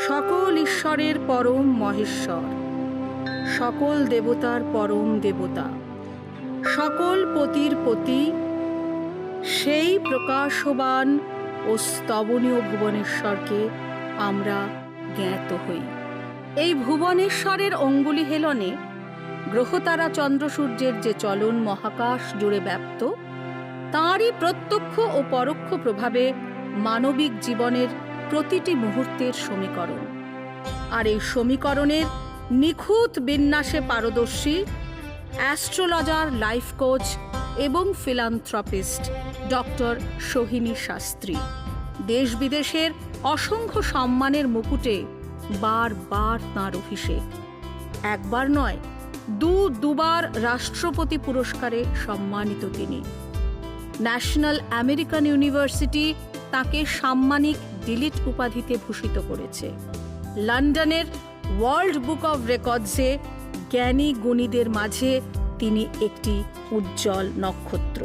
সকল ঈশ্বরের পরম মহেশ্বর, সকল দেবতার পরম দেবতা, সকল পতির পতি, সেই প্রকাশবান ও স্তবনীয় ভুবনেশ্বরকে আমরা জ্ঞাত হই। এই ভুবনেশ্বরের অঙ্গুলি হেলনে গ্রহতারা চন্দ্র সূর্যের যে চলন মহাকাশ জুড়ে ব্যাপ্ত, তাঁরই প্রত্যক্ষ ও পরোক্ষ প্রভাবে মানবিক জীবনের প্রতিটি মুহূর্তের সমীকরণ। আর এই সমীকরণের নিখুঁত বিন্যাসে পারদর্শী অ্যাস্ট্রোলজার, লাইফ কোচ এবং ফিলান্থ্রপিস্ট ডক্টর সোহিনী শাস্ত্রী দেশ বিদেশের অসংখ্য সম্মানের মুকুটে বারবার তাঁর অভিষেক। একবার নয়, দুবার রাষ্ট্রপতি পুরস্কারে সম্মানিত তিনি। ন্যাশনাল আমেরিকান ইউনিভার্সিটি তাকে সাম্মানিক ডিলিট উপাধিতে ভূষিত করেছে। লন্ডনের ওয়ার্ল্ড বুক অব রেকর্ডসে জ্ঞানী গুণীদের মাঝে তিনি একটি উজ্জ্বল নক্ষত্র।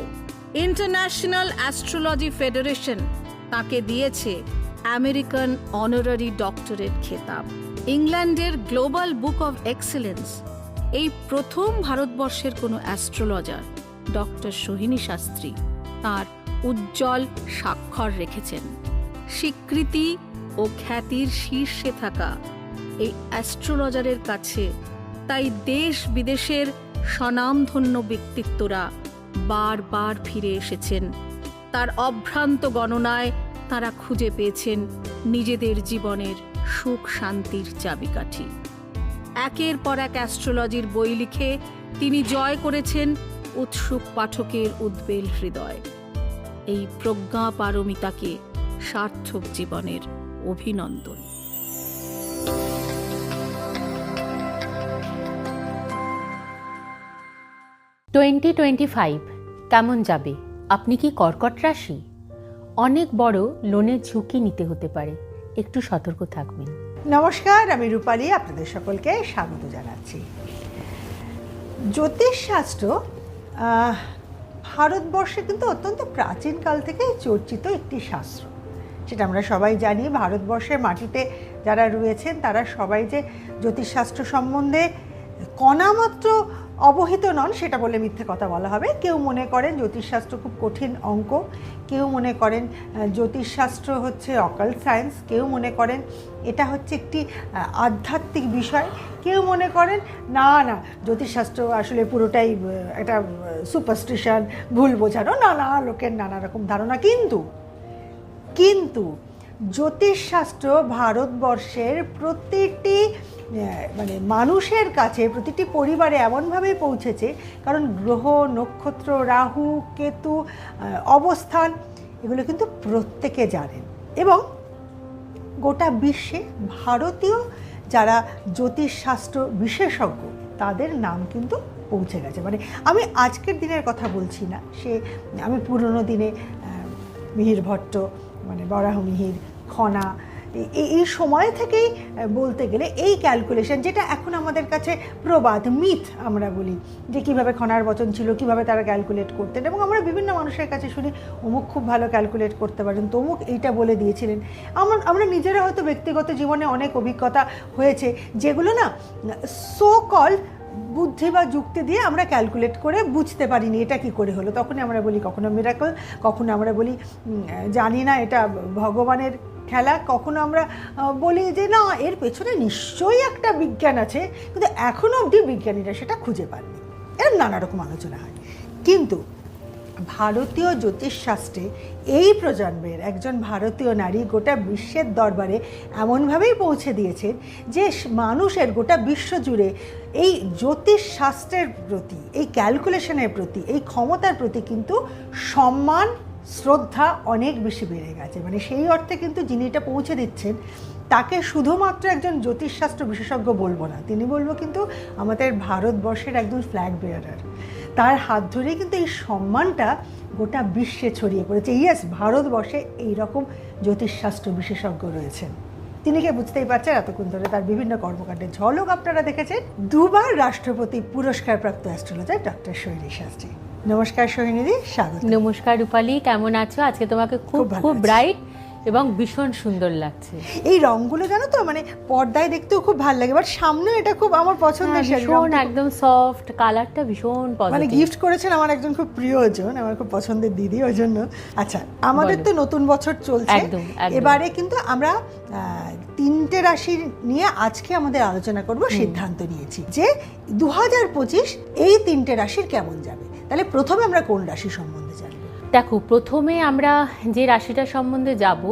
ইন্টারন্যাশনাল অ্যাস্ট্রোলজি ফেডারেশন তাকে দিয়েছে আমেরিকান অনারারি ডক্টরেট খেতাব। ইংল্যান্ডের গ্লোবাল বুক অব এক্সেলেন্স এই প্রথম ভারতবর্ষের কোনো অ্যাস্ট্রোলজার ডক্টর সোহিনী শাস্ত্রী তাঁর উজ্জ্বল স্বাক্ষর রেখেছেন। স্বীকৃতি ও খ্যাতির শীর্ষে থাকা এই অ্যাস্ট্রোলজারের কাছে তাই দেশ বিদেশের স্বনামধন্য ব্যক্তিত্বরা বারবার ফিরে এসেছেন। তার অভ্রান্ত গণনায় তারা খুঁজে পেয়েছেন নিজেদের জীবনের সুখ শান্তির চাবিকাঠি। একের পর এক অ্যাস্ট্রোলজির বই লিখে তিনি জয় করেছেন উৎসুক পাঠকের উদ্বেল হৃদয়। এই প্রজ্ঞা পারমিতাকে সার্থক জীবনের অভিনন্দন। 2025 কেমন যাবে? আপনি কি কর্কট রাশি? অনেক বড় লোনের ঝুঁকি নিতে হতে পারে, একটু সতর্ক থাকবেন। নমস্কার, আমি রূপালী, আপনাদের সকলকে স্বাগত জানাচ্ছি। জ্যোতিষশাস্ত্র ভারতবর্ষে কিন্তু অত্যন্ত প্রাচীনকাল থেকে চর্চিত একটি শাস্ত্র। সেটা আমরা সবাই জানি। ভারতবর্ষের মাটিতে যারা রয়েছেন তারা সবাই যে জ্যোতিষশাস্ত্র সম্বন্ধে কণামাত্র অবহিত নন সেটা বলে মিথ্যে কথা বলা হবে। কেউ মনে করেন জ্যোতিষশাস্ত্র খুব কঠিন অঙ্ক, কেউ মনে করেন জ্যোতিষশাস্ত্র হচ্ছে অকাল্ট সায়েন্স, কেউ মনে করেন এটা হচ্ছে একটি আধ্যাত্মিক বিষয়, কেউ মনে করেন না জ্যোতিষশাস্ত্র আসলে পুরোটাই একটা সুপারস্টিশন, ভুল বোঝানো, নানা লোকের নানা রকম ধারণা। কিন্তু জ্যোতিষশাস্ত্র ভারতবর্ষের প্রতিটি মানুষের কাছে, প্রতিটি পরিবারে এমনভাবেই পৌঁছেছে, কারণ গ্রহ, নক্ষত্র, রাহু, কেতু, অবস্থান এগুলো কিন্তু প্রত্যেকে জানেন। এবং গোটা বিশ্বে ভারতীয় যারা জ্যোতিষশাস্ত্র বিশেষজ্ঞ তাদের নাম কিন্তু পৌঁছে গেছে। আমি আজকের দিনের কথা বলছি না, আমি পুরনো দিনে মিহির ভট্ট, বরাহ মিহির, খনা, এই সময় থেকেই বলতে গেলে এই ক্যালকুলেশন, যেটা এখন আমাদের কাছে প্রবাদ, মিথ আমরা বলি, যে কীভাবে খনার বচন ছিল, কীভাবে তারা ক্যালকুলেট করতেন, এবং আমরা বিভিন্ন মানুষের কাছে শুনি অমুক খুব ভালো ক্যালকুলেট করতে পারেন, তমুক এইটা বলে দিয়েছিলেন। আমরা নিজেরা হয়তো ব্যক্তিগত জীবনে অনেক অভিজ্ঞতা হয়েছে যেগুলো না সো কল বুদ্ধি বা যুক্তি দিয়ে আমরা ক্যালকুলেট করে বুঝতে পারিনি এটা কি করে হলো। তখনই আমরা বলি কখনো মিরাকল, কখনো আমরা বলি জানি না এটা ভগবানের খেলা, কখনো আমরা বলি যে না এর পেছনে নিশ্চয়ই একটা বিজ্ঞান আছে, কিন্তু এখনও অবধি বিজ্ঞানীরা সেটা খুঁজে পাননি। এর নানা রকম আলোচনা হয়। কিন্তু ভারতীয় জ্যোতিষশাস্ত্রে এই প্রজন্মের একজন ভারতীয় নারী গোটা বিশ্বের দরবারে এমনভাবেই পৌঁছে দিয়েছেন যে মানুষের গোটা বিশ্ব জুড়ে এই জ্যোতিষশাস্ত্রের প্রতি, এই ক্যালকুলেশনের প্রতি, এই ক্ষমতার প্রতি কিন্তু সম্মান, শ্রদ্ধা অনেক বেশি বেড়ে গেছে। সেই অর্থে কিন্তু যিনি এটা পৌঁছে দিচ্ছেন তাকে শুধুমাত্র একজন জ্যোতিষশাস্ত্র বিশেষজ্ঞ বলবো না, তিনি বলবো কিন্তু আমাদের ভারতবর্ষের একজন ফ্ল্যাগ বেয়ারার। তার হাত ধরেই কিন্তু এই সম্মানটা গোটা বিশ্বে ছড়িয়ে পড়েছে। ইয়েস, ভারতবর্ষে এইরকম জ্যোতিষশাস্ত্র বিশেষজ্ঞ রয়েছেন। তিনি কে বুঝতেই পারছেন, এতক্ষণ ধরে তার বিভিন্ন কর্মকাণ্ডের ঝলক আপনারা দেখেছেন। দুবার রাষ্ট্রপতি পুরস্কারপ্রাপ্ত অ্যাস্ট্রোলজার ডক্টর সোহিনী শাস্ত্রী। নমস্কার সোহিনীদি, স্বাগত। নমস্কার রূপালী, কেমন আছো? আজকে তোমাকে খুব ব্রাইট এবং ভীষণ সুন্দর লাগছে। এই রংগুলো জানো তো মানে পর্দায় দেখতেও খুব ভালো লাগে, বাট সামনে এটা খুব আমার পছন্দের শাড়ি, ভীষণ একদম সফট, কালারটা ভীষণ মানে পজিটিভ। গিফট করেছেন আমার একজন খুব প্রিয়জন, আমার খুব পছন্দের দিদি, ওই জন্য। আচ্ছা, আমাদের তো নতুন বছর চলছে, একদম। এবারে কিন্তু আমরা 3টে রাশি নিয়ে আজকে আমাদের আলোচনা করব। সিদ্ধান্ত নিয়েছি যে 2025 এই 3টে রাশির কেমন যাবে। তাহলে প্রথমে আমরা কোন রাশি সম্বন্ধে জানবো? দেখো, প্রথমে আমরা যে রাশিটা সম্বন্ধে যাব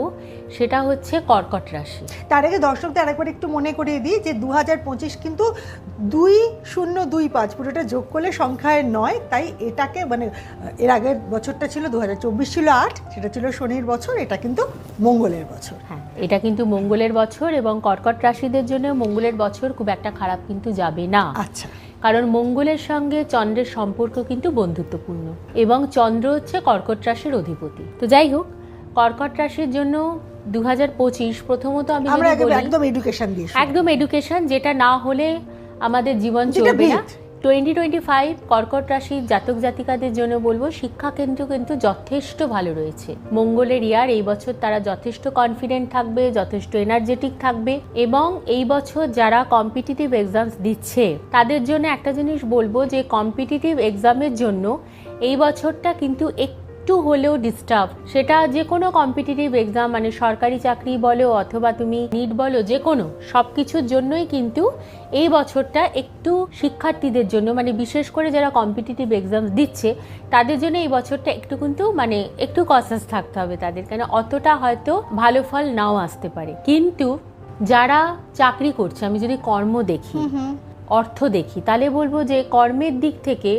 সেটা হচ্ছে কর্কট রাশি। তার আগে দর্শকদের আরেকবার একটু মনে করিয়ে দিই যে 2025 কিন্তু 2025 পুরোটা যোগ করলে সংখ্যায় 9, তাই এটাকে মানে এর আগের বছরটা ছিল 2024 ছিল 8, সেটা ছিল শনির বছর, এটা কিন্তু মঙ্গলের বছর। হ্যাঁ, এটা কিন্তু মঙ্গলের বছর, এবং কর্কট রাশিদের জন্য মঙ্গলের বছর খুব একটা খারাপ কিন্তু যাবে না। আচ্ছা, কারণ মঙ্গলের সঙ্গে চন্দ্রের সম্পর্ক কিন্তু বন্ধুত্বপূর্ণ, এবং চন্দ্র হচ্ছে কর্কট রাশির অধিপতি। তো যাই হোক, কর্কট রাশির জন্য 2025 প্রথমত আমি আমরা যদি বলি, একদম এডুকেশন দিয়ে একদম এডুকেশন, যেটা না হলে আমাদের জীবন চলবে না। 2025 কর্কট রাশির জাতক জাতিকাদের জন্য বলবো শিক্ষা কেন্দ্র কিন্তু যথেষ্ট ভালো রয়েছে। মঙ্গলের ইয়ার, এই বছর তারা যথেষ্ট কনফিডেন্ট থাকবে, যথেষ্ট এনার্জেটিক থাকবে, এবং এই বছর যারা কম্পিটিটিভ এক্সামস দিচ্ছে তাদের জন্য একটা জিনিস বলবো যে কম্পিটিটিভ এক্সামের জন্য এই বছরটা কিন্তু একটু হলেও ডিস্টার্ব। সেটা যে কোনো কম্পিটিটিভ এক্সাম, মানে সরকারি চাকরি বলো অথবা তুমি নিট বলো, যে কোনো সব কিছুর জন্যই কিন্তু এই বছরটা একটু শিক্ষার্থীদের জন্য, মানে বিশেষ করে যারা কম্পিটিটিভ এক্সাম দিচ্ছে তাদের জন্য এই বছরটা একটু কিন্তু মানে একটু কনসাস থাকতে হবে তাদের, কেন অতটা হয়তো ভালো ফল নাও আসতে পারে। কিন্তু যারা চাকরি করছে, আমি যদি কর্ম দেখি, অর্থ দেখি, তাহলে বলবো যে কর্মের দিক থেকে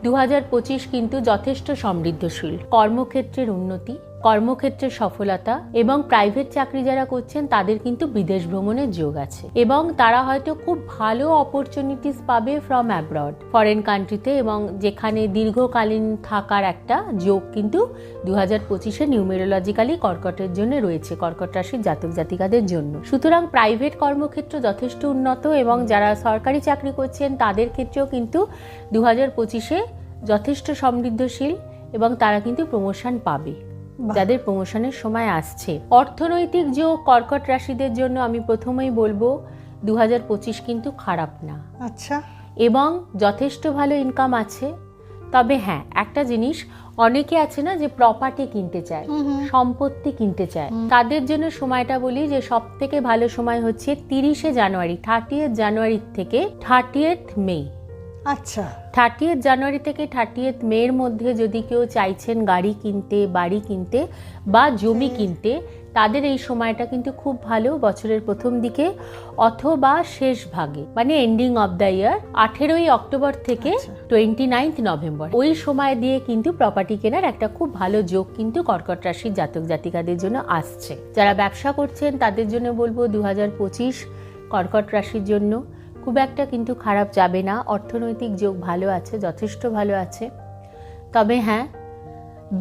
2025 কিন্তু যথেষ্ট সমৃদ্ধশীল। কর্মক্ষেত্রের উন্নতি, কর্মক্ষেত্রের সফলতা, এবং প্রাইভেট চাকরি যারা করছেন তাদের কিন্তু বিদেশ ভ্রমণের যোগ আছে, এবং তারা হয়তো খুব ভালো অপরচুনিটিস পাবে ফ্রম অ্যাব্রড, ফরেন কান্ট্রিতে, এবং যেখানে দীর্ঘকালীন থাকার একটা যোগ কিন্তু 2025 নিউমেরোলজিক্যালি কর্কটের জন্য রয়েছে, কর্কট রাশির জাতক জাতিকাদের জন্য। সুতরাং প্রাইভেট কর্মক্ষেত্র যথেষ্ট উন্নত, এবং যারা সরকারি চাকরি করছেন তাদের ক্ষেত্রেও কিন্তু 2025 যথেষ্ট সমৃদ্ধশীল, এবং তারা কিন্তু প্রমোশন পাবে, যাদের প্রমোশনের সময় আসছে। অর্থনৈতিক যোগ কর্কট রাশিদের জন্য আমি প্রথমেই বলবো 2025 কিন্তু খারাপ না। আচ্ছা, এবং যথেষ্ট ভালো ইনকাম আছে। তবে হ্যাঁ, একটা জিনিস, অনেকে আছে না যে প্রপার্টি কিনতে চায়, সম্পত্তি কিনতে চায়, তাদের জন্য সময়টা বলি যে সব থেকে ভালো সময় হচ্ছে 30 জানুয়ারি, 30 জানুয়ারি থেকে 30 মে। আচ্ছা, 30 জানুয়ারি থেকে 30 মের মধ্যে যদি কেউ চাইছেন গাড়ি কিনতে, বাড়ি কিনতে বা জমি কিনতে, তাদের এই সময়টা কিন্তু খুব ভালো, বছরের প্রথম দিকে অথবা শেষ ভাগে, মানে ending of the year, 18 October থেকে 29 নভেম্বর, ওই সময় দিয়ে কিন্তু প্রপার্টি কেনার একটা খুব ভালো যোগ কিন্তু কর্কট রাশির জাতক জাতিকাদের জন্য আসছে। যারা ব্যবসা করছেন তাদের জন্য বলবো 2025 কর্কট রাশির জন্য খুব একটা কিন্তু খারাপ যাবে না। অর্থনৈতিক যোগ ভালো আছে, যথেষ্ট ভালো আছে। তবে হ্যাঁ,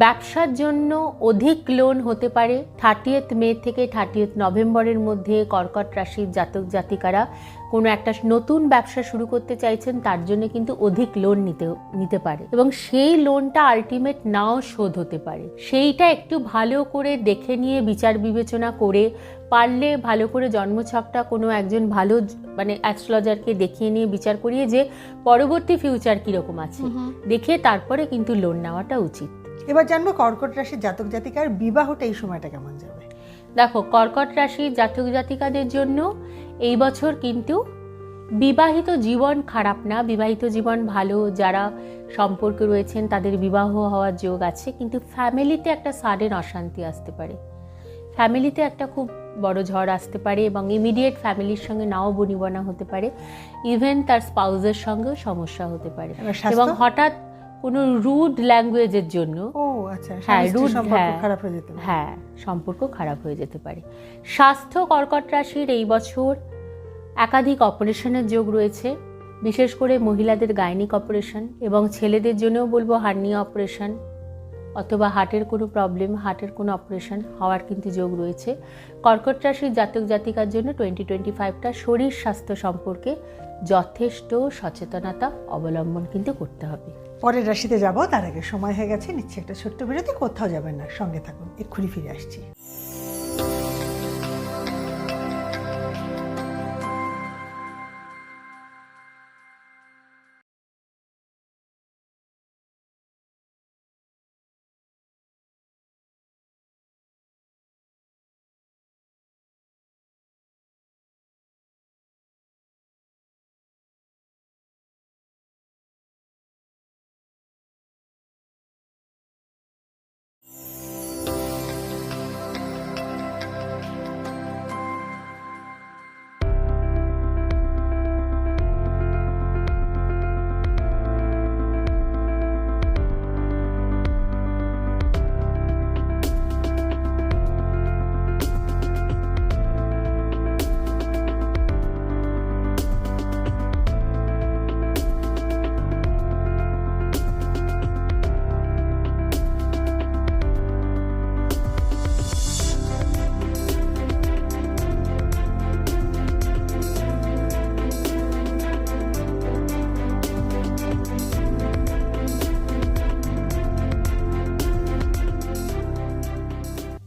ব্যবসার জন্য অধিক লোন হতে পারে। 30 মে থেকে 30 নভেম্বরের মধ্যে কর্কট রাশির জাতক জাতিকারা কোনো একটা নতুন ব্যবসা শুরু করতে চাইছেন, তার জন্য কিন্তু অধিক লোন নিতে পারে, এবং সেই লোনটা আলটিমেট নাও শোধ হতে পারে। সেইটা একটু ভালো করে দেখে নিয়ে বিচার বিবেচনা করে, পারলে ভালো করে জন্মছকটা কোনো একজন ভালো মানে অ্যাস্ট্রোলজারকে দেখিয়ে নিয়ে বিচার করিয়ে যে পরবর্তী ফিউচার কিরকম আছে দেখে তারপরে কিন্তু লোন নেওয়াটা উচিত। এবার জানবো কর্কট রাশির জাতক জাতিকার বিবাহটা এই সময়টা কেমন যাবে। দেখো, কর্কট রাশির জাতক জাতিকাদের জন্য এই বছর কিন্তু বিবাহিত জীবন খারাপ না, বিবাহিত জীবন ভালো। যারা সম্পর্কে রয়েছেন তাদের বিবাহ হওয়ার যোগ আছে, কিন্তু ফ্যামিলিতে একটা সাডেন অশান্তি আসতে পারে, ফ্যামিলিতে একটা খুব বড় ঝড় আসতে পারে, এবং ইমিডিয়েট ফ্যামিলির সঙ্গে নাও বনিবনা হতে পারে, ইভেন তার স্পাউজের সঙ্গেও সমস্যা হতে পারে, এবং হঠাৎ কোনো রুড ল্যাঙ্গুয়েজের জন্য সম্পর্ক খারাপ হয়ে যেতে পারে। স্বাস্থ্য কর্কট রাশির এই বছর একাধিক অপারেশনের যোগ রয়েছে, বিশেষ করে মহিলাদের গাইনিক অপারেশন, এবং ছেলেদের জন্যও বলবো হার্নিয়া অপারেশন অথবা হার্টের কোনো প্রবলেম, হার্টের কোনো অপারেশন হওয়ার কিন্তু যোগ রয়েছে। কর্কট রাশির জাতক জাতিকার জন্য 2025টা শরীর স্বাস্থ্য সম্পর্কে যথেষ্ট সচেতনতা অবলম্বন কিন্তু করতে হবে। পরের রাশিতে যাব, তার আগে সময় হয়ে গেছে, নিচ্ছে একটা ছোট্ট বিরতি। কোথাও যাবেন না, সঙ্গে থাকুন, এক্ষুনি ফিরে আসছি।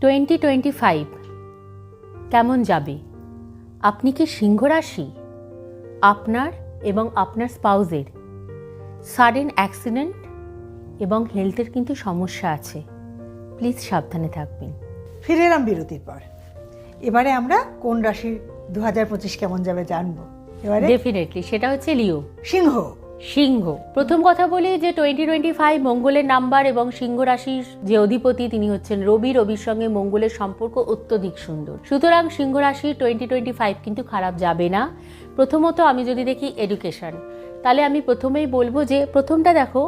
2025 কেমন যাবে? আপনি কি সিংহ রাশি? আপনার এবং আপনার স্পাউজের সাডেন অ্যাক্সিডেন্ট এবং হেলথের কিন্তু সমস্যা আছে, প্লিজ সাবধানে থাকবেন। ফিরে এলাম বিরতির পর। এবারে আমরা কোন রাশির 2025 কেমন যাবে জানবো। এবারে ডেফিনেটলি সেটা হচ্ছে লিও, সিংহ। সিংহ। প্রথম কথা বলি যে 2025 মঙ্গলের নাম্বার এবং সিংহ রাশির যে অধিপতি তিনি হচ্ছেন রবি। রবির সঙ্গে মঙ্গলের সম্পর্ক অত্যধিক সুন্দর, সুতরাং সিংহ রাশির 2025 কিন্তু খারাপ যাবে না। প্রথমত আমি যদি দেখি এডুকেশন, তাহলে আমি প্রথমেই বলবো যে প্রথমটা দেখো,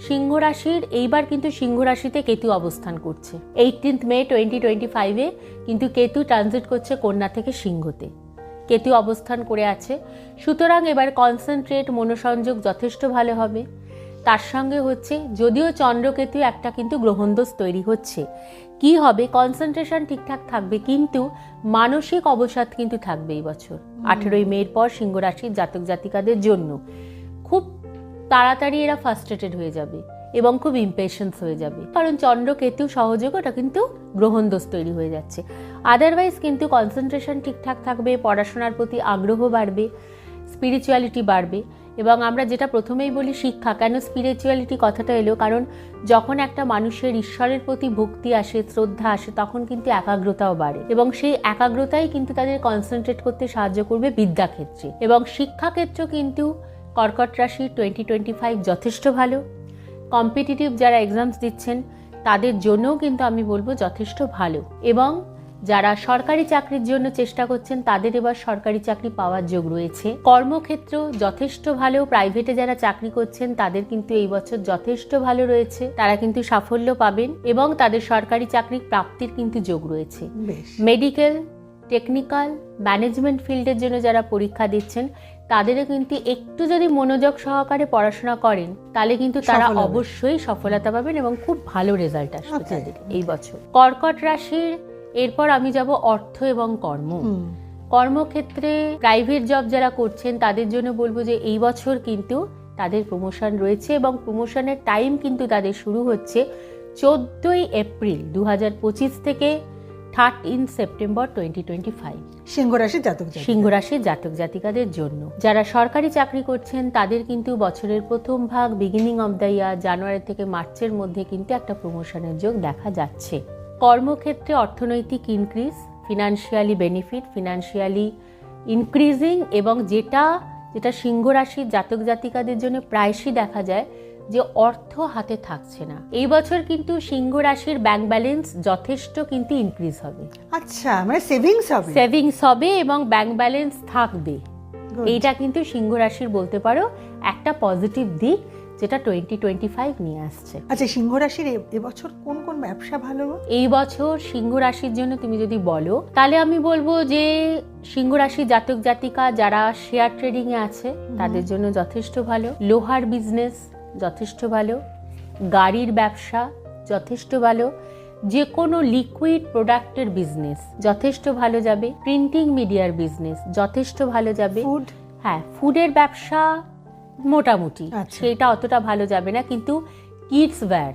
সিংহ রাশির এইবার কিন্তু সিংহ রাশিতে কেতু অবস্থান করছে। 18 মে 2025 কিন্তু কেতু ট্রানজিট করছে কন্যা থেকে সিংহতে, কেতু অবস্থান করে আছে। সুতরাং এবার কনসেন্ট্রেট, মনোসংযোগ যথেষ্ট ভালো হবে। তার সঙ্গে হচ্ছে যদিও চন্দ্রকেতু একটা কিন্তু গ্রহণদোষ তৈরি হচ্ছে, কি হবে, কনসেন্ট্রেশন ঠিকঠাক থাকবে কিন্তু মানসিক অবসাদ কিন্তু থাকবে এই বছর 18 মের পর সিংহ রাশির জাতক জাতিকাদের জন্য। খুব তাড়াতাড়ি এরা ফ্রাস্ট্রেটেড হয়ে যাবে এবং খুব ইমপেশেন্স হয়ে যাবে, কারণ চন্দ্রকেতু সহযোগ ওটা কিন্তু গ্রহণদোষ তৈরি হয়ে যাচ্ছে। আদারওয়াইজ কিন্তু কনসেন্ট্রেশন ঠিকঠাক থাকবে, পড়াশোনার প্রতি আগ্রহ বাড়বে, স্পিরিচুয়ালিটি বাড়বে। এবং আমরা যেটা প্রথমেই বলি শিক্ষা, কেন স্পিরিচুয়ালিটি কথাটা এলো, কারণ যখন একটা মানুষের ঈশ্বরের প্রতি ভক্তি আসে, শ্রদ্ধা আসে, তখন কিন্তু একাগ্রতাও বাড়ে এবং সেই একাগ্রতাই কিন্তু তাদের কনসেন্ট্রেট করতে সাহায্য করবে বিদ্যাক্ষেত্রে। এবং শিক্ষাক্ষেত্র কিন্তু কর্কট রাশি 2025 যথেষ্ট ভালো। কম্পিটিটিভ যারা এক্সামস দিচ্ছেন তাদের জন্যও কিন্তু আমি বলবো যথেষ্ট ভালো। এবং যারা সরকারি চাকরির জন্য চেষ্টা করছেন তাদের এবার সরকারি চাকরি পাওয়ার যোগ রয়েছে। কর্মক্ষেত্র যথেষ্ট ভালো। প্রাইভেটে যারা চাকরি করছেন তাদের কিন্তু এই বছর যথেষ্ট ভালো রয়েছে, তারা কিন্তু সাফল্য পাবেন এবং তাদের সরকারি চাকরি প্রাপ্তির কিন্তু যোগ রয়েছে। মেডিকেল, টেকনিক্যাল, ম্যানেজমেন্ট ফিল্ডের জন্য যারা পরীক্ষা দিচ্ছেন তাদেরও কিন্তু একটু যদি মনোযোগ সহকারে পড়াশোনা করেন তাহলে কিন্তু তারা অবশ্যই সফলতা পাবেন এবং খুব ভালো রেজাল্ট আসবে তাদের এই বছর। কর্কট রাশির এরপর আমি যাব অর্থ এবং কর্ম। কর্মক্ষেত্রে প্রাইভেট জব যারা করছেন তাদের জন্য বলবো যে এই বছর কিন্তু তাদের প্রমোশন রয়েছে এবং প্রমোশনের টাইম কিন্তু তাদের শুরু হচ্ছে 14 এপ্রিল 2025 থেকে 13 সেপ্টেম্বর 2025 সিংহ রাশির জাতক জাতিকাদের জন্য। যারা সরকারি চাকরি করছেন তাদের কিন্তু বছরের প্রথম ভাগ, বিগিনিং অফ দ্য ইয়ার, জানুয়ারি থেকে মার্চের মধ্যে কিন্তু একটা প্রমোশনের যোগ দেখা যাচ্ছে। কর্মক্ষেত্রে অর্থনৈতিক increase, financially benefit, financially increasing, এবং যেটা সিংহ রাশির জাতক জাতিকাদের জন্য প্রায়শই দেখা যায় যে অর্থ হাতে থাকছে না। এই বছর কিন্তু সিংহ রাশির ব্যাংক ব্যালেন্স যথেষ্ট কিন্তু ইনক্রিজ হবে। আচ্ছা, মানে সেভিংস হবে এবং ব্যাংক ব্যালেন্স থাকবে। এইটা কিন্তু সিংহ রাশির বলতে পারো একটা পজিটিভ দিক যেটা 2025 নিয়ে আসছে। আচ্ছা, সিংহ রাশির এবছর কোন কোন ব্যবসা ভালো? এই বছর সিংহ রাশির জন্য তুমি যদি বলো তাহলে আমি বলবো যে সিংহ রাশির জাতক জাতিকা যারা শেয়ার ট্রেডিং এ আছে তাদের জন্য যথেষ্ট ভালো। লোহার বিজনেস যথেষ্ট ভালো, গাড়ির ব্যবসা যথেষ্ট ভালো, যে কোনো লিকুইড প্রোডাক্টের বিজনেস যথেষ্ট ভালো যাবে, প্রিন্টিং মিডিয়ার বিজনেস যথেষ্ট ভালো যাবে, ফুডের ব্যবসা মোটামুটি, সেটা অতটা ভালো যাবে না, কিন্তু কিডস ওয়্যার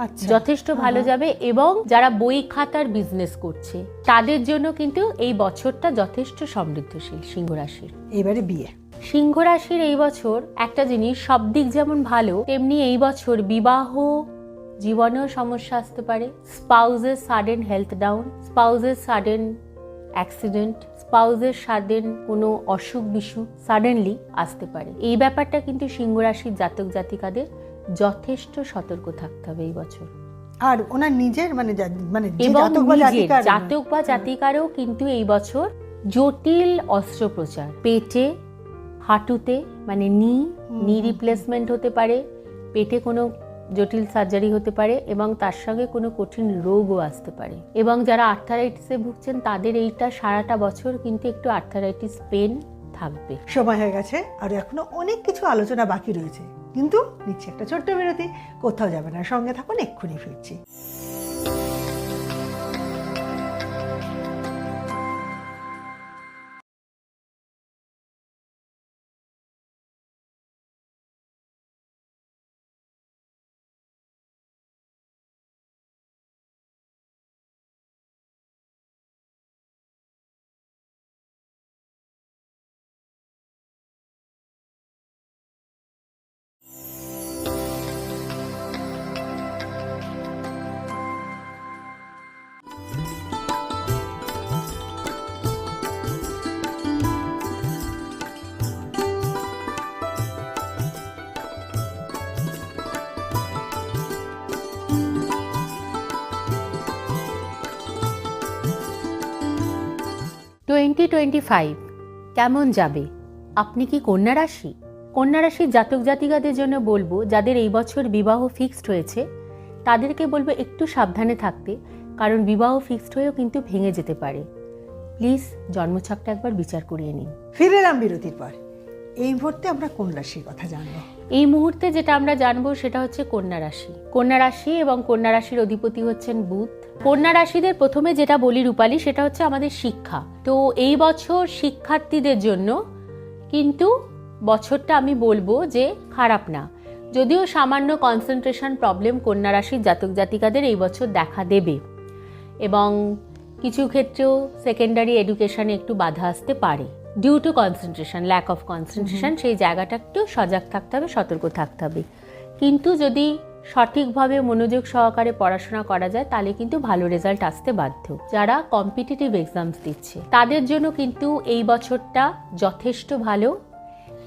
আচ্ছা। যথেষ্ট ভালো যাবে। এবং যারা বই খাতার বিজনেস করছে তাদের জন্য কিন্তু এই বছরটা যথেষ্ট সমৃদ্ধশীল। সিংহ রাশির এবারে বিয়ে, সিংহ রাশির এই বছর একটা জিনিস, সব দিক যেমন ভালো তেমনি এই বছর বিবাহ জীবনেও সমস্যা আসতে পারে। স্পাউজের সাডেন হেলথ ডাউন, স্পাউজের সাডেন অ্যাক্সিডেন্ট, স্পাউজের সাডেন কোনো অসুখ বিসুখ সাডেনলি আসতে পারে। এই ব্যাপারটা কিন্তু সিংহ রাশির জাতক জাতিকাদের যথেষ্ট সতর্ক থাকতে হবে এই বছর। আর ওনার নিজের মানে মানে যে এবং জাতক বা নিজের জাতিকার, জাতক বা জাতিকারও কিন্তু এই বছর জটিল অস্ত্রোপচার, পেটে, হাঁটুতে মানে নি রিপ্লেসমেন্ট হতে পারে, পেটে কোনো জটিল সার্জারি হতে পারে এবং তার সঙ্গে কোনো কঠিন রোগও আসতে পারে। এবং যারা আর্থারাইটিসে ভুগছেন তাদের এইটা সারাটা বছর কিন্তু একটু আর্থারাইটিস পেন থাকবে। সময় হয়ে গেছে, আর এখনো অনেক কিছু আলোচনা বাকি রয়েছে, কিন্তু নিচ্ছে একটা ছোট্ট বিরতি, কোথাও যাবে না, সঙ্গে থাকুন, এক্ষুনি ফিরছি। কেমন যাবে? আপনি কি কন্যা রাশি? কন্যা রাশির জাতক জাতিকাদের জন্য বলবো, যাদের এই বছর বিবাহ ফিক্সড হয়েছে তাদেরকে বলবো একটু সাবধানে থাকতে, কারণ বিবাহ ফিক্সড হয়েও কিন্তু ভেঙে যেতে পারে। প্লিজ জন্মছকটা একবার বিচার করিয়ে নিন। ফিরে এলাম বিরতির পর। এই মুহূর্তে আমরা কোন রাশির কথা জানবো? এই মুহূর্তে যেটা আমরা জানবো সেটা হচ্ছে কন্যা রাশি। কন্যা রাশি এবং কন্যা রাশির অধিপতি হচ্ছেন বুধ। কন্যা রাশিদের প্রথমে যেটা বলি রূপালী, সেটা হচ্ছে আমাদের শিক্ষা। তো এই বছর শিক্ষার্থীদের জন্য কিন্তু বছরটা আমি বলবো যে খারাপ না, যদিও সামান্য কনসেন্ট্রেশন প্রবলেম কন্যা রাশির জাতক জাতিকাদের এই বছর দেখা দেবে এবং কিছু ক্ষেত্রেও সেকেন্ডারি এডুকেশনে একটু বাধা আসতে পারে due to concentration, lack of concentration. সেই জায়গাটা একটু সজাগ থাকতে হবে, সতর্ক থাকতে হবে। কিন্তু যদি সঠিকভাবে মনোযোগ সহকারে পড়াশোনা করা যায় তাহলে কিন্তু ভালো রেজাল্ট আসতে বাধ্য। যারা কম্পিটিটিভ এক্সামস দিচ্ছে তাদের জন্য কিন্তু এই বছরটা যথেষ্ট ভালো,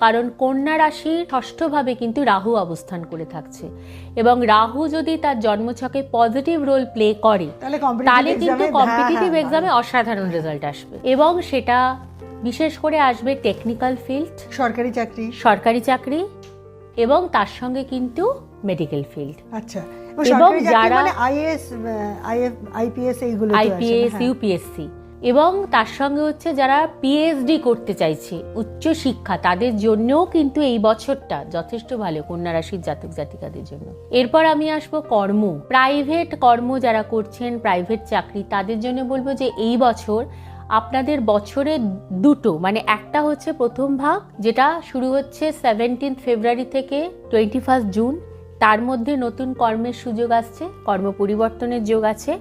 কারণ কন্যা রাশির ষষ্ঠভাবে কিন্তু রাহু অবস্থান করে থাকছে এবং রাহু যদি তার জন্মছকে পজিটিভ রোল প্লে করে তাহলে কিন্তু কম্পিটিটিভ এক্সামে অসাধারণ রেজাল্ট আসবে এবং সেটা বিশেষ করে আসবে টেকনিক্যাল ফিল্ড, সরকারি চাকরি এবং তার সঙ্গে কিন্তু মেডিকেল ফিল্ড। আচ্ছা, এবং যারা আইপিএস, ইউপিএসসি এবং তার সঙ্গে হচ্ছে যারা পিএইচডি করতে চাইছে উচ্চ শিক্ষা, তাদের জন্যও কিন্তু এই বছরটা যথেষ্ট ভালো কন্যা রাশির জাতক জাতিকাদের জন্য। এরপর আমি আসবো কর্ম, প্রাইভেট কর্ম যারা করছেন, প্রাইভেট চাকরি, তাদের জন্য বলবো যে এই বছর আপনাদের বছরে দুটো মানে একটা হচ্ছে প্রথম ভাগ যেটা শুরু হচ্ছে 17 ফেব্রুয়ারি থেকে 21 জুন, তার মধ্যে নতুন কর্মের সুযোগ আসছে, কর্ম পরিবর্তনের যোগ আছে।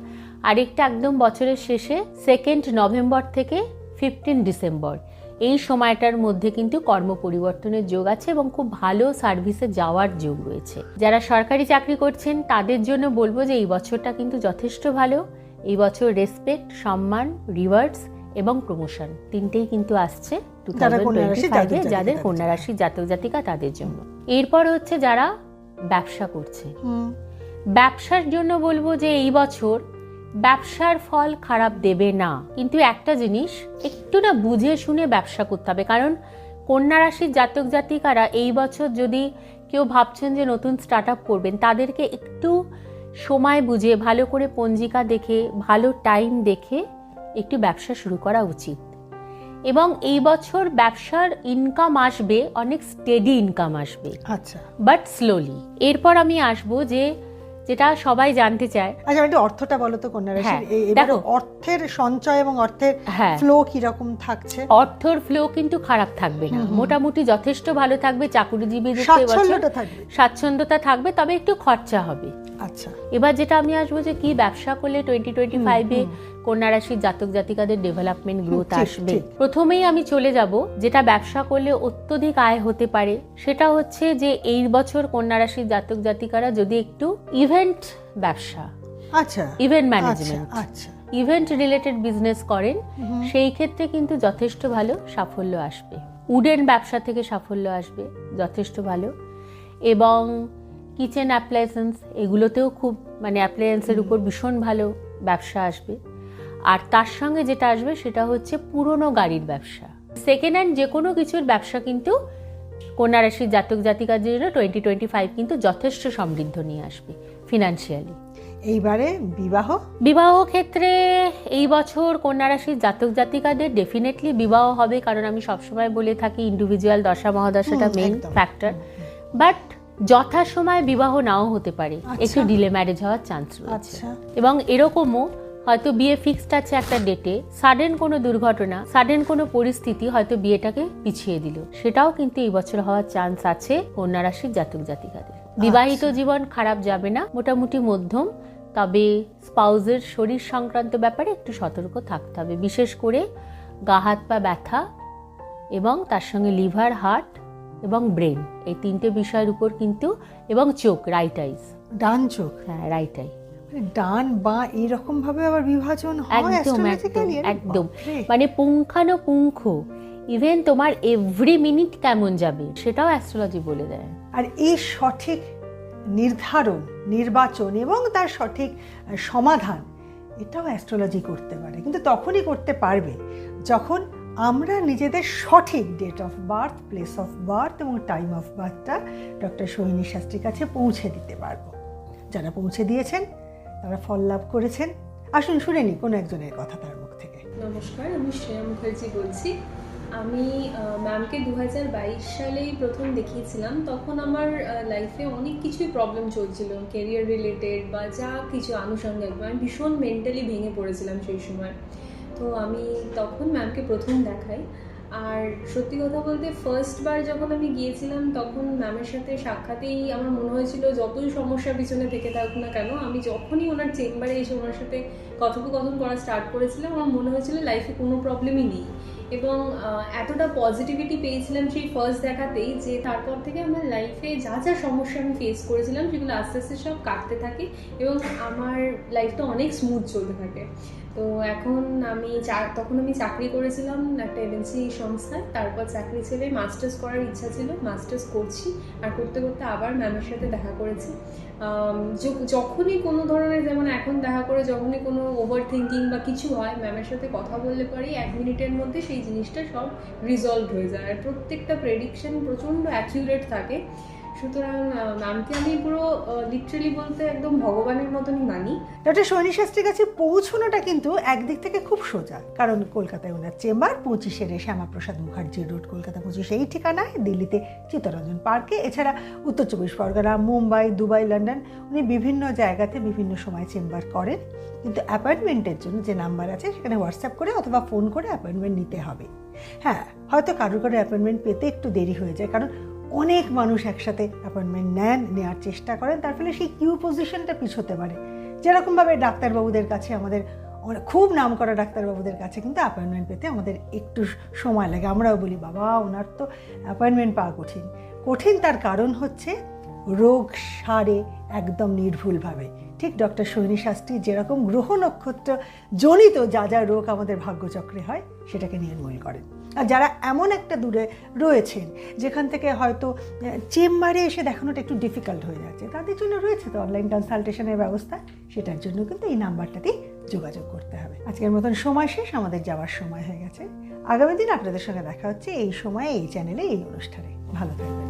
আরেকটা একদম বছরের শেষে 2 নভেম্বর থেকে 15 ডিসেম্বর, এই সময়টার মধ্যে কিন্তু কর্ম পরিবর্তনের যোগ আছে এবং খুব ভালো সার্ভিসে যাওয়ার যোগ রয়েছে। যারা সরকারি চাকরি করছেন তাদের জন্য বলবো যে এই বছরটা কিন্তু যথেষ্ট ভালো। এই বছর রেসপেক্ট, সম্মান, রিওয়ার্ডস এবং প্রমোশন তিনটেই কিন্তু আসছে 2025-এ যাদের কন্যা রাশির জাতক জাতিকা তাদের জন্য। এরপর হচ্ছে যারা ব্যবসা করছে, ব্যবসার জন্য বলবো যে এই বছর ব্যবসার ফল খারাপ দেবে না, কিন্তু একটা জিনিস একটু না বুঝে শুনে ব্যবসা করতে হবে, কারণ কন্যা রাশির জাতক জাতিকারা এই বছর যদি কেউ ভাবছেন যে নতুন স্টার্ট আপ করবেন, তাদেরকে একটু সময় বুঝে ভালো করে পঞ্জিকা দেখে ভালো টাইম দেখে একটু ব্যবসা শুরু করা উচিত। এবং এই বছর ব্যবসার ইনকাম আসবে, অনেক স্টেডি ইনকাম আসবে, আচ্ছা, বাট স্লোলি। এরপর আমি আসবো যে যেটা সবাই জানতে চায়, আচ্ছা একটু অর্থটা বলো তো কন্যা রাশির, দেখো অর্থের সঞ্চয় এবং অর্থের ফ্লো কি রকম থাকছে? অর্থের ফ্লো কিন্তু খারাপ থাকবে না, মোটামুটি যথেষ্ট ভালো থাকবে। চাকরিজীবীদের স্বাচ্ছন্দ্যতা থাকবে, তবে একটু খরচা হবে। আচ্ছা, এবার যেটা আমি আসবো যে কি ব্যবসা করলে 2025-এ কন্যা রাশির জাতক জাতিকাদের ডেভেলপমেন্ট গ্রোথ ঠিক, আসবে। ঠিক। প্রথমেই আমি চলে যাব যেটা ব্যবসা করলে অত্যধিক আয় হতে পারে, সেটা হচ্ছে যে এই বছর কন্যা রাশির জাতক জাতিকারা যদি একটু ইভেন্ট ব্যবসা, আচ্ছা, ইভেন্ট ম্যানেজমেন্ট, আচ্ছা, ইভেন্ট রিলেটেড বিজনেস করেন, সেই ক্ষেত্রে কিন্তু যথেষ্ট ভালো সাফল্য আসবে। উডেন ব্যবসা থেকে সাফল্য আসবে যথেষ্ট ভালো, এবং কিচেন অ্যাপ্লায়েন্স এগুলোতেও খুব মানে অ্যাপ্লায়েন্সের উপর ভীষণ ভালো ব্যবসা আসবে। আর তার সঙ্গে যেটা আসবে সেটা হচ্ছে পুরনো গাড়ির ব্যবসা, সেকেন্ড হ্যান্ড যে কোনো কিছুর ব্যবসা কিন্তু কন্যা রাশির জাতক জাতিকার জন্য 2025 কিন্তু যথেষ্ট সমৃদ্ধ নিয়ে আসবে ফিনান্সিয়ালি। এইবারে বিবাহ ক্ষেত্রে এই বছর কন্যা রাশির জাতক জাতিকাদের ডেফিনেটলি বিবাহ হবে, কারণ আমি সবসময় বলে থাকি ইন্ডিভিজুয়াল দশা মহাদশাটা মেইন একদম। ফ্যাক্টর, বাট যথাসময়ে বিবাহ নাও হতে পারে, একটু ডিলে ম্যারেজ হওয়ার চান্স রয়েছে। আচ্ছা, এবং এরকমও হয়তো বিয়ে ফিক্সড আছে একটা ডেটে, সাডেন কোনো দুর্ঘটনা, সাডেন কোনো পরিস্থিতি হয়তো বিয়েটাকে পিছিয়ে দিল, সেটাও কিন্তু এই বছর হওয়ার চান্স আছে কন্যা রাশির জাতক জাতিকাদের। বিবাহিত জীবন খারাপ যাবে না, মোটামুটি মধ্যম, তবে স্পাউজের শরীর সংক্রান্ত ব্যাপারে একটু সতর্ক থাকতে হবে, বিশেষ করে গা হাত পা ব্যথা এবং তার সঙ্গে লিভার, হার্ট এবং ব্রেন, এই তিনটে বিষয়ের উপর কিন্তু, এবং চোখ, রাইট আইস, ডান চোখ, হ্যাঁ রাইট আই, মানে ডান বা এইরকম ভাবে আবার বিভাজন হয় একদম একদম astrologically? আরে একদম, বাপরে। মানে পুঙ্খানুপুঙ্খ, ইভেন তোমার এভরি মিনিট কেমন যাবে সেটাও অ্যাস্ট্রোলজি বলে দেয়। আর এই সঠিক নির্ধারণ, নির্বাচন এবং তার সঠিক সমাধান, এটাও অ্যাস্ট্রোলজি করতে পারে, কিন্তু তখনই করতে পারবে যখন আমরা নিজেদের সঠিক date of birth, place of birth এবং টাইম অফ বার্থটা ডক্টর সোহিনী শাস্ত্রীর কাছে পৌঁছে দিতে পারবো। যারা পৌঁছে দিয়েছেন তারা ফল লাভ করেছেন। আসুন শুনে নি কোনো একজনের কথা তার মুখ থেকে। নমস্কার, আমি শ্রেয়া মুখার্জি বলছি। আমি ম্যামকে 2022 সালেই প্রথম দেখিয়েছিলাম। তখন আমার লাইফে অনেক কিছুই প্রবলেম চলছিল, কেরিয়ার রিলেটেড বা যা কিছু আনুষঙ্গিক, আমি ভীষণ মেন্টালি ভেঙে পড়েছিলাম সেই সময়। তো আমি তখন ম্যামকে প্রথম দেখাই। আর সত্যি কথা বলতে ফার্স্টবার যখন আমি গিয়েছিলাম তখন ম্যামের সাথে সাক্ষাতেই আমার মনে হয়েছিল যতই সমস্যা পিছনে থেকে থাকুক না কেন, আমি যখনই ওনার চেম্বারে এসে ওনার সাথে কথোপকথন করা স্টার্ট করেছিলাম, আমার মনে হয়েছিল লাইফে কোনো প্রবলেমই নেই। এবং এতটা পজিটিভিটি পেয়েছিলাম সেই ফার্স্ট দেখাতেই যে তারপর থেকে আমার লাইফে যা যা সমস্যা আমি ফেস করেছিলাম সেগুলো আস্তে আস্তে সব কাটতে থাকে এবং আমার লাইফটা অনেক স্মুথ চলতে থাকে। তো এখন তখন আমি চাকরি করেছিলাম একটা এমএনসি সংস্থায়, তারপর চাকরি ছেড়ে মাস্টার্স করার ইচ্ছা ছিল, মাস্টার্স করছি। আর করতে করতে আবার ম্যামের সাথে দেখা করেছি। যখনই কোনো ধরনের, যেমন এখন দেখা করে যখনই কোনো ওভার থিঙ্কিং বা কিছু হয়, ম্যামের সাথে কথা বললে পরেই 1 মিনিটের মধ্যে সেই জিনিসটা সব রিজলভ হয়ে যায়। আর প্রত্যেকটা প্রেডিকশন প্রচণ্ড অ্যাকিউরেট থাকে। সুতরাং ম্যামকে আমি পুরো লিটারালি বলতে একদম ভগবানের মতনই মানি। ডক্টর সোহিনী শাস্ত্রীর কাছে পৌঁছানোটা কিন্তু একদিক থেকে খুব সোজা, কারণ কলকাতায় ওনার চেম্বার 25-এর শ্যামাপ্রসাদ মুখার্জি রোড, কলকাতা 25 এই ঠিকানায়, দিল্লিতে চিত্তরঞ্জন পার্কে, এছাড়া উত্তর 24 পরগনা, মুম্বাই, দুবাই, লন্ডন, উনি বিভিন্ন জায়গাতে বিভিন্ন সময় চেম্বার করেন। কিন্তু অ্যাপয়েন্টমেন্টের জন্য যে নাম্বার আছে সেখানে হোয়াটসঅ্যাপ করে অথবা ফোন করে অ্যাপয়েন্টমেন্ট নিতে হবে। হ্যাঁ, হয়তো কারোর অ্যাপয়েন্টমেন্ট পেতে একটু দেরি হয়ে যায়, কারণ অনেক মানুষ একসাথে অ্যাপয়েন্টমেন্ট নেওয়ার চেষ্টা করেন, তার ফলে সেই কিউ পজিশনটা পিছোতে পারে। যেরকমভাবে ডাক্তারবাবুদের কাছে, আমাদের খুব নাম করা ডাক্তারবাবুদের কাছে কিন্তু অ্যাপয়েন্টমেন্ট পেতে আমাদের একটু সময় লাগে। আমরাও বলি বাবা ওনার তো অ্যাপয়েন্টমেন্ট পাওয়া কঠিন। তার কারণ হচ্ছে রোগ সারে একদম নির্ভুলভাবে। ঠিক ডক্টর সোহিনী শাস্ত্রী যেরকম গ্রহ নক্ষত্র জনিত যা যা রোগ আমাদের ভাগ্যচক্রে হয় সেটাকে নির্মূল করেন। আর যারা এমন একটা দূরে রয়েছেন যেখান থেকে হয়তো চেম্বারে এসে দেখানোটা একটু ডিফিকাল্ট হয়ে যাচ্ছে, তাদের জন্য রয়েছে তো অনলাইন কনসালটেশনের ব্যবস্থা, সেটার জন্য কিন্তু এই নাম্বারটাতেই যোগাযোগ করতে হবে। আজকের মতন সময় শেষ, আমাদের যাওয়ার সময় হয়ে গেছে। আগামী দিন আপনাদের সঙ্গে দেখা হচ্ছে এই সময়ে, এই চ্যানেলে, এই অনুষ্ঠানে। ভালো থাকবেন।